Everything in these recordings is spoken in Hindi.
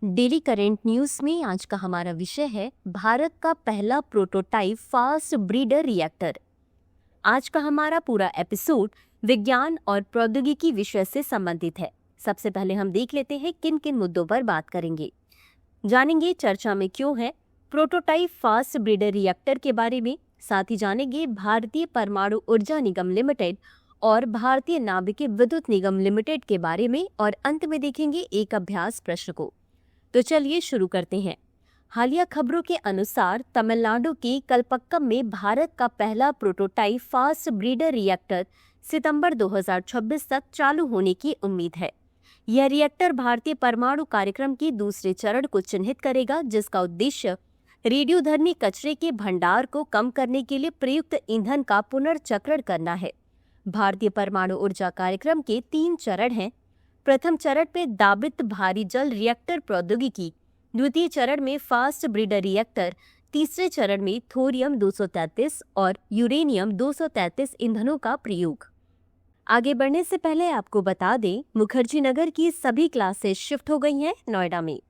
डेली करंट न्यूज में आज का हमारा विषय है भारत का पहला प्रोटोटाइप फास्ट ब्रीडर रिएक्टर। आज का हमारा पूरा एपिसोड विज्ञान और प्रौद्योगिकी विषय से संबंधित है। सबसे पहले हम देख लेते हैं किन किन मुद्दों पर बात करेंगे। जानेंगे चर्चा में क्यों है प्रोटोटाइप फास्ट ब्रीडर रिएक्टर के बारे में। साथ ही जानेंगे भारतीय परमाणु ऊर्जा निगम लिमिटेड और भारतीय नाभिकीय विद्युत निगम लिमिटेड के बारे में, और अंत में देखेंगे एक अभ्यास प्रश्न को। तो चलिए शुरू करते हैं। हालिया खबरों के अनुसार तमिलनाडु के कलपक्कम में भारत का पहला प्रोटोटाइप फास्ट ब्रीडर रिएक्टर सितंबर 2026 तक चालू होने की उम्मीद है। यह रिएक्टर भारतीय परमाणु कार्यक्रम के दूसरे चरण को चिन्हित करेगा, जिसका उद्देश्य रेडियोधर्मी कचरे के भंडार को कम करने के लिए प्रयुक्त ईंधन का पुनर्चक्रण करना है। भारतीय परमाणु ऊर्जा कार्यक्रम के 3 चरण हैं। प्रथम चरण में दाबित भारी जल रिएक्टर प्रौद्योगिकी, द्वितीय चरण में फास्ट ब्रीडर रिएक्टर, तीसरे चरण में थोरियम 233 और यूरेनियम 233 ईंधनों का प्रयोग। आगे बढ़ने से पहले आपको बता दें, मुखर्जी नगर की सभी क्लासेस शिफ्ट हो गई हैं नोएडा में।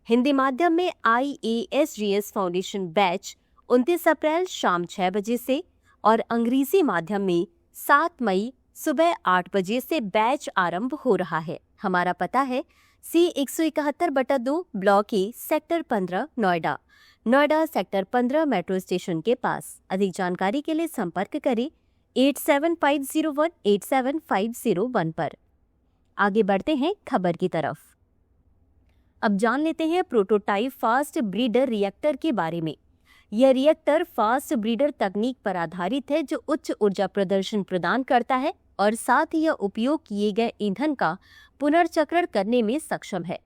हिंदी माध्यम में IASGS फाउंडेशन बैच 29 अप्रैल शाम 6 बजे से और अंग्रेजी माध्यम में 7 मई सुबह 8 बजे से बैच आरंभ हो रहा है। हमारा पता है C171/2 block A sector 15 Noida, Noida sector 15 metro station के पास। अधिक जानकारी के लिए संपर्क करें 8750187501 पर। आगे बढ़ते हैं खबर की तरफ। अब जान लेते हैं प्रोटोटाइप फास्ट ब्रीडर रिएक्टर के बारे में। यह रिएक्टर फास्ट ब्रीडर तकनीक पर आधारित है, जो उच्च ऊर्जा प्रदर्शन प्रदान करता है और साथ ही यह उपयोग किए गए ईंधन का पुनर्चक्रण करने में सक्षम है।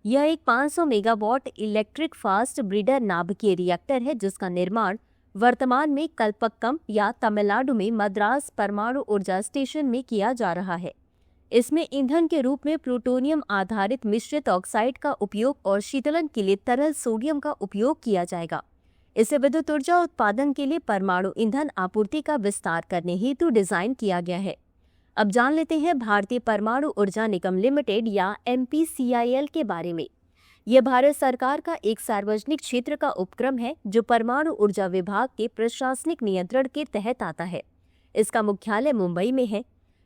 यह एक 500 मेगावाट इलेक्ट्रिक फास्ट ब्रीडर नाभिकीय रिएक्टर है, जिसका निर्माण वर्तमान में कलपक्कम या तमिलनाडु में मद्रास परमाणु ऊर्जा स्टेशन में किया जा रहा है। इसमें ईंधन के रूप में प्लूटोनियम आधारित मिश्रित ऑक्साइड का उपयोग और शीतलन के लिए तरल सोडियम का उपयोग किया जाएगा। इसे विद्युत ऊर्जा उत्पादन के लिए परमाणु ईंधन आपूर्ति का विस्तार करने हेतु डिजाइन किया गया है। अब जान लेते हैं भारतीय परमाणु ऊर्जा निगम लिमिटेड या MPCIL के बारे में। यह भारत सरकार का एक सार्वजनिक क्षेत्र का उपक्रम है, जो परमाणु ऊर्जा विभाग के प्रशासनिक नियंत्रण के तहत आता है। इसका मुख्यालय मुंबई में है।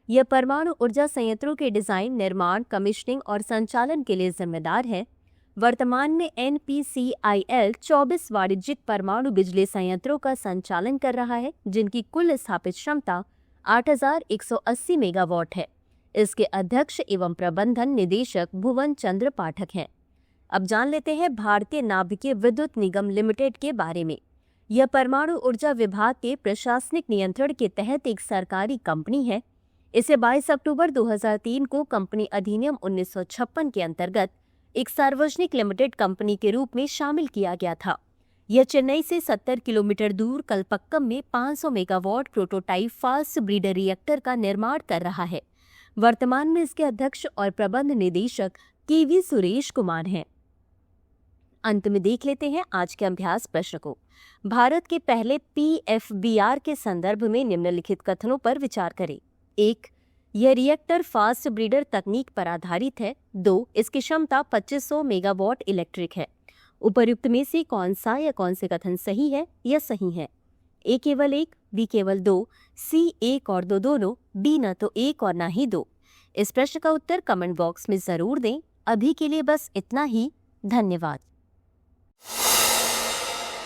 यह परमाणु ऊर्जा संयंत्रों के डिजाइन, निर्माण, कमीशनिंग और संचालन के लिए जिम्मेदार है। वर्तमान में NPCIL 24 वाणिज्यिक परमाणु बिजली संयंत्रों का संचालन कर रहा है, जिनकी कुल स्थापित क्षमता 8180 मेगावाट है। इसके अध्यक्ष एवं प्रबंधन निदेशक भुवन चंद्र पाठक हैं। अब जान लेते हैं भारतीय नाभिकीय विद्युत निगम लिमिटेड के बारे में। यह परमाणु ऊर्जा विभाग के प्रशासनिक नियंत्रण के तहत एक सरकारी कंपनी है। इसे 22 अक्टूबर 2003 को कंपनी अधिनियम 1956 के अंतर्गत एक सार्वजनिक लिमिटेड कंपनी के रूप में शामिल किया गया था। यह चेन्नई से 70 किलोमीटर दूर कलपक्कम में 500 megawatt prototype fast breeder reactor का निर्माण कर रहा है। वर्तमान में इसके अध्यक्ष और प्रबंध निदेशक KV सुरेश कुमार हैं। अंत में देख लेते हैं आज के अभ्यास प्रश्न को। भारत के पहले PFBR के संदर्भ में निम्नलिखित कथनों पर विचार करें। 1. यह रिएक्टर फास्ट ब्रीडर तकनीक पर आधारित है। 2. इसकी क्षमता 2500 मेगावाट इलेक्ट्रिक है। उपर्युक्त में से कौन सा या कौन से कथन सही है या सही है? A केवल 1, B केवल 2, C 1 और 2 दोनों, D न तो 1 और न ही 2। इस प्रश्न का उत्तर कमेंट बॉक्स में जरूर दें। अभी के लिए बस इतना ही। धन्यवाद।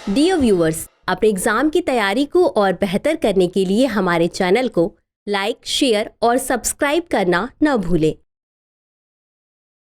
डियर व्यूअर्स, अपने एग्जाम की तैयारी को और बेहतर करने के लिए हमारे चैनल को लाइक, शेयर और सब्सक्राइब करना न भूलें।